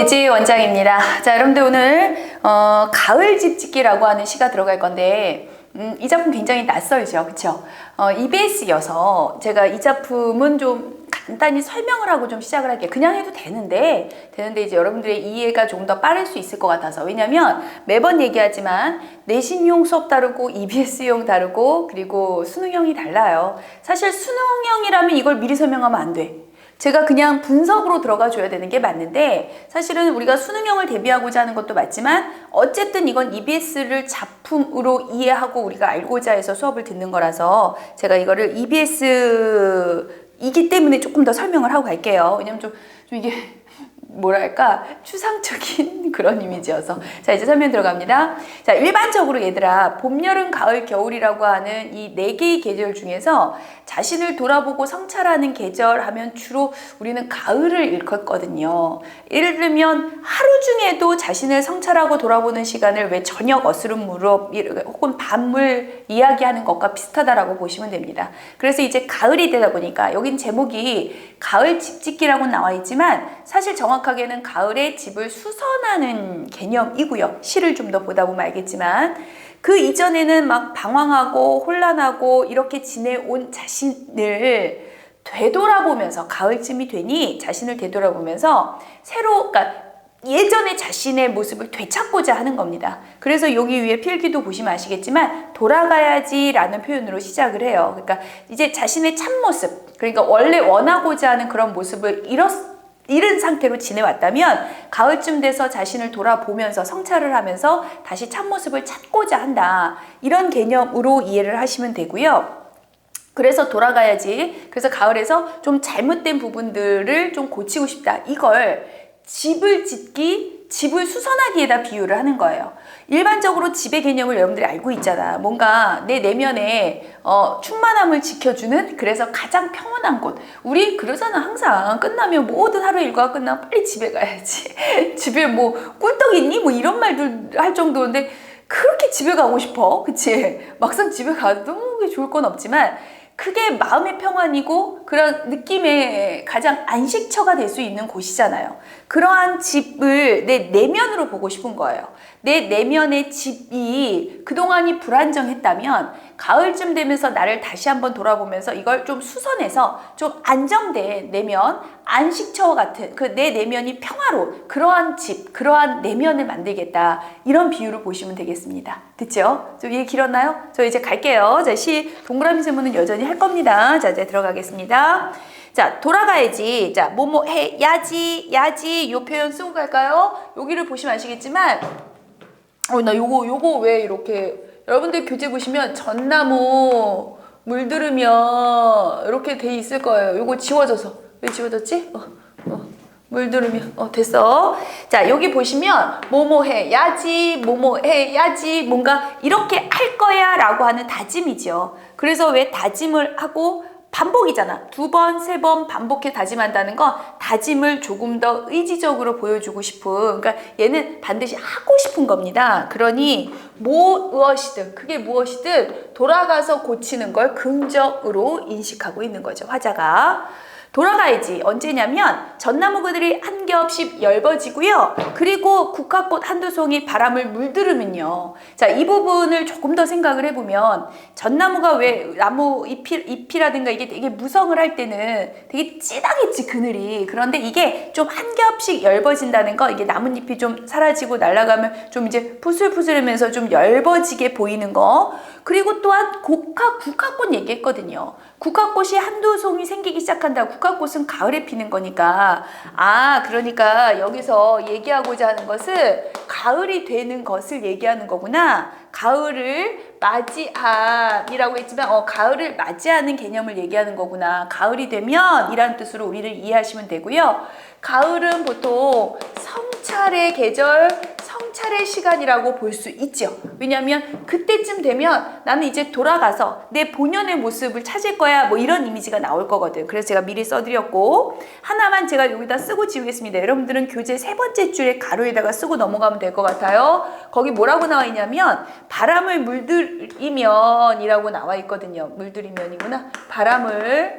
배지 원장입니다. 자, 여러분들 오늘 가을 집짓기라고 하는 시가 들어갈 건데 이 작품 굉장히 낯설죠, 그쵸? EBS여서 제가 이 작품은 좀 간단히 설명을 하고 좀 시작을 할게요. 그냥 해도 되는데 이제 여러분들의 이해가 조금 더 빠를 수 있을 것 같아서. 왜냐면 매번 얘기하지만 내신용 수업 다르고 EBS용 다르고 그리고 수능형이 달라요. 사실 수능형이라면 이걸 미리 설명하면 안 돼. 제가 그냥 분석으로 들어가 줘야 되는 게 맞는데, 사실은 우리가 수능형을 대비하고자 하는 것도 맞지만 어쨌든 이건 EBS를 작품으로 이해하고 우리가 알고자 해서 수업을 듣는 거라서 제가 이거를 EBS이기 때문에 조금 더 설명을 하고 갈게요. 왜냐면 좀 이게 뭐랄까 추상적인 그런 이미지여서. 자, 이제 설명 들어갑니다. 자, 일반적으로 얘들아, 봄, 여름, 가을, 겨울이라고 하는 이 4개의 계절 중에서 자신을 돌아보고 성찰하는 계절 하면 주로 우리는 가을을 일컫거든요. 예를 들면 하루 중에도 자신을 성찰하고 돌아보는 시간을 왜 저녁 어스름 무렵 혹은 밤을 이야기하는 것과 비슷하다라고 보시면 됩니다. 그래서 이제 가을이 되다 보니까 여긴 제목이 가을 집짓기라고 나와 있지만 사실 정확하게는 가을에 집을 수선하는 개념이고요. 시를 좀 더 보다 보면 알겠지만 그 이전에는 막 방황하고 혼란하고 이렇게 지내온 자신을 되돌아보면서, 가을쯤이 되니 자신을 되돌아보면서 그러니까 예전의 자신의 모습을 되찾고자 하는 겁니다. 그래서 여기 위에 필기도 보시면 아시겠지만 돌아가야지 라는 표현으로 시작을 해요. 그러니까 이제 자신의 참모습, 그러니까 원래 원하고자 하는 그런 모습을 잃은 상태로 지내왔다면 가을쯤 돼서 자신을 돌아보면서 성찰을 하면서 다시 참모습을 찾고자 한다. 이런 개념으로 이해를 하시면 되고요. 그래서 돌아가야지. 그래서 가을에서 좀 잘못된 부분들을 좀 고치고 싶다. 이걸 집을 짓기, 집을 수선하기에다 비유를 하는 거예요. 일반적으로 집의 개념을 여러분들이 알고 있잖아. 뭔가 내 내면에 충만함을 지켜주는, 그래서 가장 평온한 곳. 우리 그러잖아. 항상 끝나면 모든 하루 일과가 끝나면 빨리 집에 가야지. 집에 뭐 꿀떡 있니? 뭐 이런 말들 할 정도인데 그렇게 집에 가고 싶어. 그치? 막상 집에 가도 좋을 건 없지만 그게 마음의 평안이고 그런 느낌의 가장 안식처가 될 수 있는 곳이잖아요. 그러한 집을 내 내면으로 보고 싶은 거예요. 내 내면의 집이 그동안이 불안정했다면 가을쯤 되면서 나를 다시 한번 돌아보면서 이걸 좀 수선해서 좀 안정된 내면, 안식처 같은 그 내 내면이 평화로, 그러한 집, 그러한 내면을 만들겠다. 이런 비유로 보시면 되겠습니다. 됐죠? 좀 이해 길었나요? 저 이제 갈게요. 자, 시 동그라미 세모는 여전히 할 겁니다. 자, 이제 들어가겠습니다. 자, 돌아가야지. 자, 뭐뭐 해야지, 야지 요 표현 쓰고 갈까요? 여기를 보시면 아시겠지만 나 요거 왜 이렇게, 여러분들 교재 보시면 전나무 물들으면 이렇게 돼 있을 거예요. 요거 지워져서. 왜 지워졌지? 물들으면 됐어. 자, 여기 보시면 뭐뭐 해야지, 뭐뭐 해야지, 뭔가 이렇게 할 거야 라고 하는 다짐이죠. 그래서 왜 다짐을 하고 반복이잖아. 2번, 3번 반복해 다짐한다는 건 다짐을 조금 더 의지적으로 보여주고 싶은, 그러니까 얘는 반드시 하고 싶은 겁니다. 그러니 무엇이든, 그게 무엇이든 돌아가서 고치는 걸 긍정으로 인식하고 있는 거죠. 화자가. 돌아가야지. 언제냐면 전나무들이 한 겹씩 얇아지고요. 그리고 국화꽃 한두 송이 바람을 물들으면요. 자, 이 부분을 조금 더 생각을 해보면 전나무가 왜 나무 잎이라든가 이게 되게 무성을 할 때는 되게 찌당했지, 그늘이. 그런데 이게 좀 한 겹씩 얇아진다는 거, 이게 나뭇잎이 좀 사라지고 날아가면 좀 이제 푸슬푸슬하면서 좀 얇아지게 보이는 거. 그리고 또한 국화꽃 얘기했거든요. 국화꽃이 한두 송이 생기기 시작한다. 국화꽃은 가을에 피는 거니까. 그러니까 여기서 얘기하고자 하는 것은 가을이 되는 것을 얘기하는 거구나. 가을을 맞이한이라고 했지만 가을을 맞이하는 개념을 얘기하는 거구나. 가을이 되면 이란 뜻으로 우리를 이해하시면 되고요. 가을은 보통 성찰의 계절, 성찰의 시간이라고 볼 수 있죠. 왜냐하면 그때쯤 되면 나는 이제 돌아가서 내 본연의 모습을 찾을 거야, 뭐 이런 이미지가 나올 거거든. 그래서 제가 미리 써드렸고, 하나만 제가 여기다 쓰고 지우겠습니다. 여러분들은 교재 3번째 줄에 가로에다가 쓰고 넘어가면 될 것 같아요. 거기 뭐라고 나와 있냐면 바람을 물들이면 이라고 나와 있거든요. 물들이면이구나. 바람을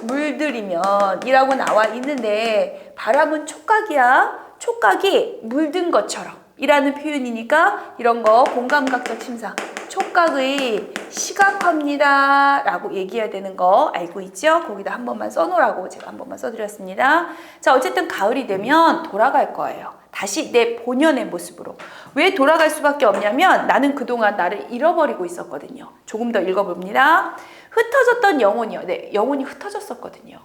물들이면 이라고 나와 있는데 바람은 촉각이야. 촉각이 물든 것처럼 이라는 표현이니까 이런 거 공감각적 침상. 촉각의 시각화입니다 라고 얘기해야 되는 거 알고 있죠? 거기다 한 번만 써놓으라고 제가 한 번만 써드렸습니다. 자, 어쨌든 가을이 되면 돌아갈 거예요. 다시 내 본연의 모습으로. 왜 돌아갈 수밖에 없냐면 나는 그동안 나를 잃어버리고 있었거든요. 조금 더 읽어봅니다. 흩어졌던 영혼이요. 네, 영혼이 흩어졌었거든요.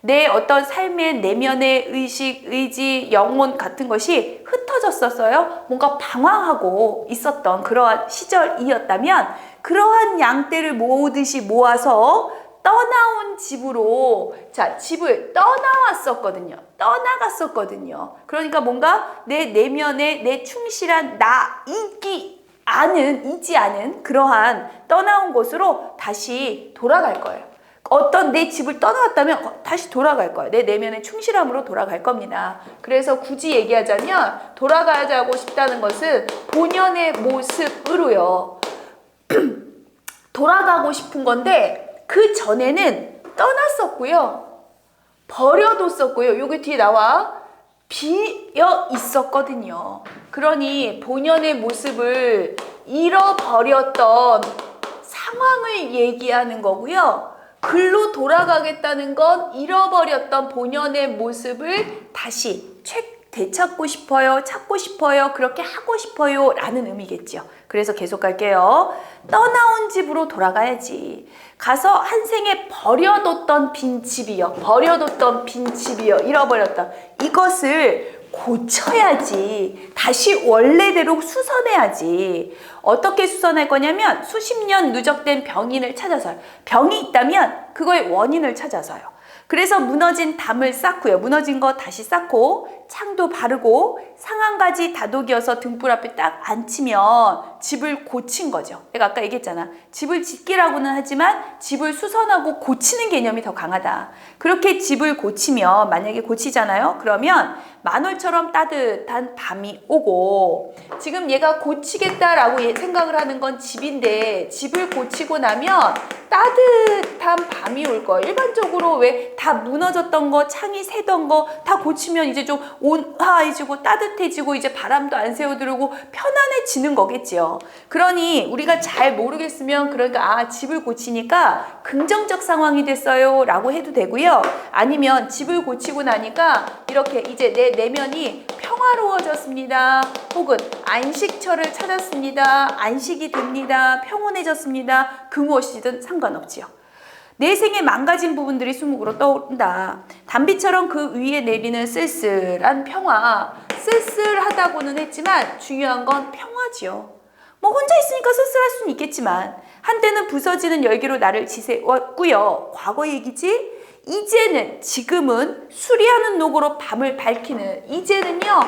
내 어떤 삶의 내면의 의식, 의지, 영혼 같은 것이 흩어졌었어요. 뭔가 방황하고 있었던 그러한 시절이었다면 그러한 양떼를 모으듯이 모아서 떠나온 집으로, 자, 집을 떠나왔었거든요. 떠나갔었거든요. 그러니까 뭔가 내 내면에 내 충실한 나이지 않은 그러한 떠나온 곳으로 다시 돌아갈 거예요. 어떤 내 집을 떠나왔다면 다시 돌아갈 거예요. 내 내면의 충실함으로 돌아갈 겁니다. 그래서 굳이 얘기하자면 돌아가자고 싶다는 것은 본연의 모습으로요. 돌아가고 싶은 건데 그 전에는 떠났었고요. 버려뒀었고요. 여기 뒤에 나와 비어 있었거든요. 그러니 본연의 모습을 잃어버렸던 상황을 얘기하는 거고요. 글로 돌아가겠다는 건 잃어버렸던 본연의 모습을 다시 되찾고 싶어요. 찾고 싶어요. 그렇게 하고 싶어요. 라는 의미겠죠. 그래서 계속 갈게요. 떠나온 집으로 돌아가야지. 가서 한 생에 버려뒀던 빈집이요. 잃어버렸던 이것을 고쳐야지. 다시 원래대로 수선해야지. 어떻게 수선할 거냐면 수십 년 누적된 병인을 찾아서요. 병이 있다면 그거의 원인을 찾아서요. 그래서 무너진 담을 쌓고요. 무너진 거 다시 쌓고 창도 바르고 상한가지 다독여서 등불 앞에 딱 앉히면 집을 고친 거죠. 내가 아까 얘기했잖아. 집을 짓기라고는 하지만 집을 수선하고 고치는 개념이 더 강하다. 그렇게 집을 고치면 만약에 고치잖아요. 그러면 만월처럼 따뜻한 밤이 오고 지금 얘가 고치겠다라고 생각을 하는 건 집인데 집을 고치고 나면 따뜻한 밤이 올 거예요. 일반적으로 왜 다 무너졌던 거, 창이 새던 거 다 고치면 이제 좀 온화해지고 따뜻해지고 이제 바람도 안 새어들고 편안해지는 거겠지요. 그러니 우리가 잘 모르겠으면 그러니까 집을 고치니까 긍정적 상황이 됐어요 라고 해도 되고요. 아니면 집을 고치고 나니까 이렇게 이제 내 내면이 평화로워졌습니다. 혹은 안식처를 찾았습니다. 안식이 됩니다. 평온해졌습니다. 그 무엇이든 상관없지요. 내 생에 망가진 부분들이 수묵으로 떠오른다. 단비처럼 그 위에 내리는 쓸쓸한 평화. 쓸쓸하다고는 했지만 중요한 건 평화지요. 뭐 혼자 있으니까 쓸쓸할 수는 있겠지만 한때는 부서지는 열기로 나를 지새웠고요. 과거 얘기지? 이제는 지금은 수리하는 노고로 밤을 밝히는 이제는요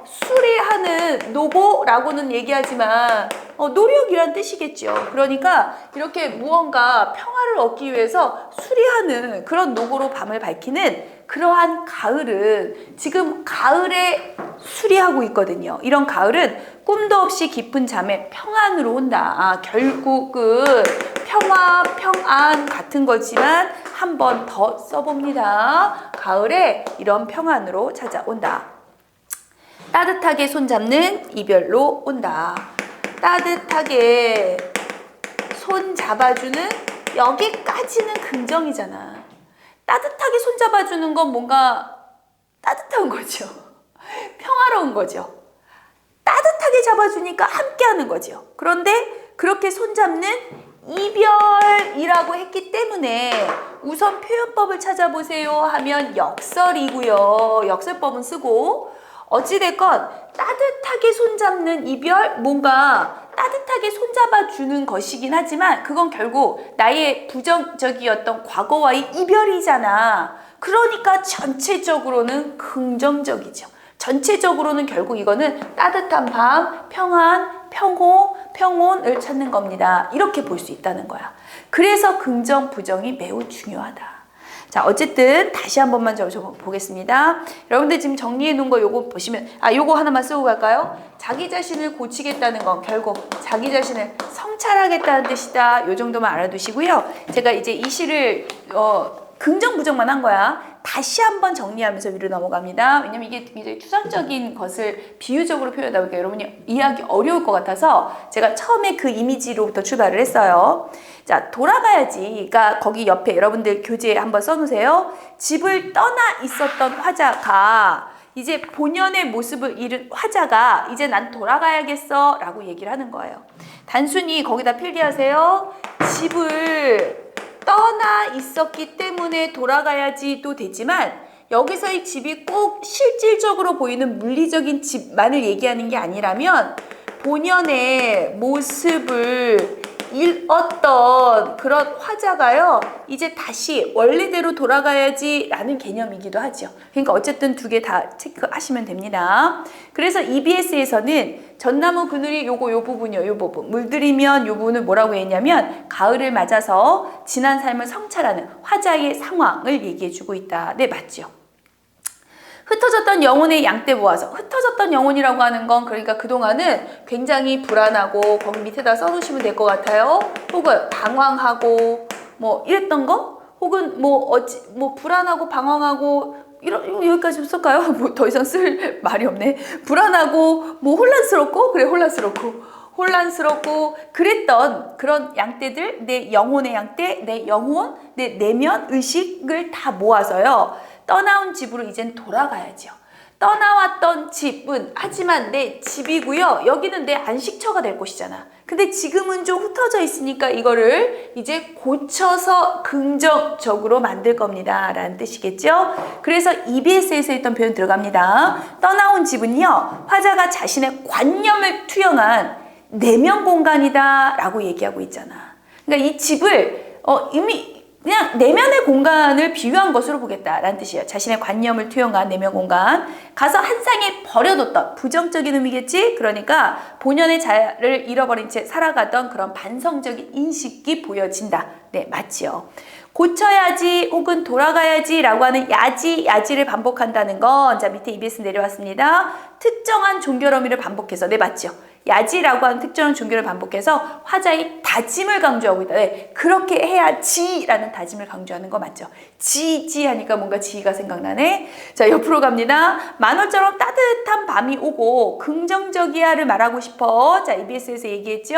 수리하는 노고라고는 얘기하지만 노력이란 뜻이겠죠. 그러니까 이렇게 무언가 평화를 얻기 위해서 수리하는 그런 노고로 밤을 밝히는 그러한 가을은 지금 가을에 수리하고 있거든요. 이런 가을은 꿈도 없이 깊은 잠에 평안으로 온다. 결국은 평화, 평안 같은 거지만 한 번 더 써봅니다. 가을에 이런 평안으로 찾아온다. 따뜻하게 손잡는 이별로 온다. 따뜻하게 손 잡아주는 여기까지는 긍정이잖아. 따뜻하게 손 잡아주는 건 뭔가 따뜻한 거죠. 평화로운 거죠. 따뜻하게 잡아주니까 함께하는 거죠. 그런데 그렇게 손잡는 이별이라고 했기 때문에 우선 표현법을 찾아보세요 하면 역설이고요. 역설법은 쓰고 어찌됐건 따뜻하게 손잡는 이별, 뭔가 따뜻하게 손잡아주는 것이긴 하지만 그건 결국 나의 부정적이었던 과거와의 이별이잖아. 그러니까 전체적으로는 긍정적이죠. 전체적으로는 결국 이거는 따뜻한 밤, 평안, 평온을 찾는 겁니다. 이렇게 볼 수 있다는 거야. 그래서 긍정, 부정이 매우 중요하다. 자, 어쨌든 다시 한 번만 보겠습니다. 여러분들 지금 정리해 놓은 거 요거 보시면 요거 하나만 쓰고 갈까요? 자기 자신을 고치겠다는 건 결국 자기 자신을 성찰하겠다는 뜻이다. 요 정도만 알아두시고요. 제가 이제 이 시를 긍정 부정만 한 거야. 다시 한번 정리하면서 위로 넘어갑니다. 왜냐면 이게 굉장히 추상적인 것을 비유적으로 표현하다 보니까 여러분이 이해하기 어려울 것 같아서 제가 처음에 그 이미지로부터 출발을 했어요. 자, 돌아가야지가 거기 옆에 여러분들 교재에 한번 써놓으세요. 집을 떠나 있었던 화자가 이제 본연의 모습을 잃은 화자가 이제 난 돌아가야겠어 라고 얘기를 하는 거예요. 단순히 거기다 필기하세요. 집을 떠나 있었기 때문에 돌아가야지도 되지만 여기서의 집이 꼭 실질적으로 보이는 물리적인 집만을 얘기하는 게 아니라면 본연의 모습을 잃었던 그런 화자가요 이제 다시 원래대로 돌아가야지 라는 개념이기도 하죠. 그러니까 어쨌든 두 개 다 체크하시면 됩니다. 그래서 EBS에서는 전나무 그늘이 요 부분이요, 요 부분 물들이면 요 부분을 뭐라고 했냐면 가을을 맞아서 지난 삶을 성찰하는 화자의 상황을 얘기해주고 있다. 네, 맞죠. 흩어졌던 영혼의 양떼 모아서, 흩어졌던 영혼이라고 하는 건 그러니까 그동안은 굉장히 불안하고 거기 밑에다 써놓으시면 될 것 같아요. 혹은 방황하고 뭐 이랬던 거, 혹은 뭐 불안하고 방황하고 여기까지 좀 쓸까요? 뭐 더 이상 쓸 말이 없네. 불안하고 뭐 혼란스럽고, 그래 혼란스럽고 그랬던 그런 양떼들, 내 영혼의 양떼, 내 영혼, 내 내면 의식을 다 모아서요 떠나온 집으로 이젠 돌아가야죠. 떠나왔던 집은 하지만 내 집이고요. 여기는 내 안식처가 될 곳이잖아. 근데 지금은 좀 흩어져 있으니까 이거를 이제 고쳐서 긍정적으로 만들 겁니다. 라는 뜻이겠죠. 그래서 EBS에서 했던 표현 들어갑니다. 떠나온 집은요. 화자가 자신의 관념을 투영한 내면 공간이다 라고 얘기하고 있잖아. 그러니까 이 집을 이미 그냥 내면의 공간을 비유한 것으로 보겠다라는 뜻이에요. 자신의 관념을 투영한 내면 공간. 가서 한 쌍에 버려뒀던 부정적인 의미겠지? 그러니까 본연의 자아를 잃어버린 채 살아가던 그런 반성적인 인식이 보여진다. 네, 맞지요. 고쳐야지 혹은 돌아가야지 라고 하는 야지를 반복한다는 건, 자, 밑에 EBS 내려왔습니다. 특정한 종결 의미를 반복해서, 네, 맞죠. 야지라고 하는 특정한 종교를 반복해서 화자의 다짐을 강조하고 있다. 네, 그렇게 해야지라는 다짐을 강조하는 거 맞죠? 지 하니까 뭔가 지가 생각나네. 자, 옆으로 갑니다. 만월처럼 따뜻한 밤이 오고 긍정적이야를 말하고 싶어. 자, EBS에서 얘기했죠?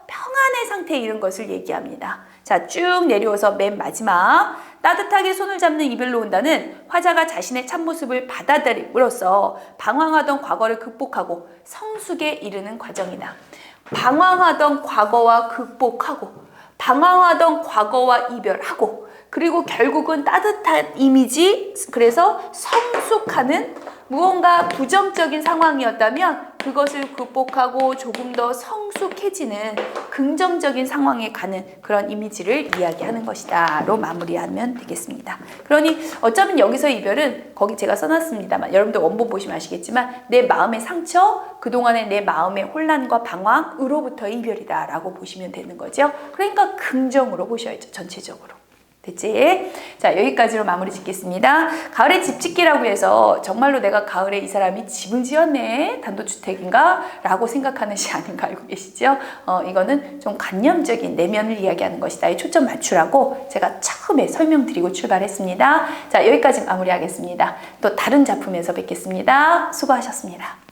평안의 상태에 이른 것을 얘기합니다. 자, 쭉 내려와서 맨 마지막 따뜻하게 손을 잡는 이별로 온다는 화자가 자신의 참모습을 받아들임으로써 방황하던 과거를 극복하고 성숙에 이르는 과정이다. 방황하던 과거와 극복하고 방황하던 과거와 이별하고 그리고 결국은 따뜻한 이미지, 그래서 성숙하는 무언가 부정적인 상황이었다면 그것을 극복하고 조금 더 성숙해지는 긍정적인 상황에 가는 그런 이미지를 이야기하는 것이다 로 마무리하면 되겠습니다. 그러니 어쩌면 여기서 이별은 거기 제가 써놨습니다만 여러분들 원본 보시면 아시겠지만 내 마음의 상처, 그동안의 내 마음의 혼란과 방황으로부터의 이별이다 라고 보시면 되는 거죠. 그러니까 긍정으로 보셔야죠. 전체적으로. 됐지? 자, 여기까지로 마무리 짓겠습니다. 가을에 집 짓기라고 해서 정말로 내가 가을에 이 사람이 집을 지었네? 단독주택인가? 라고 생각하는지 아닌가 알고 계시죠? 이거는 좀 관념적인 내면을 이야기하는 것이다. 이 초점 맞추라고 제가 처음에 설명드리고 출발했습니다. 자, 여기까지 마무리하겠습니다. 또 다른 작품에서 뵙겠습니다. 수고하셨습니다.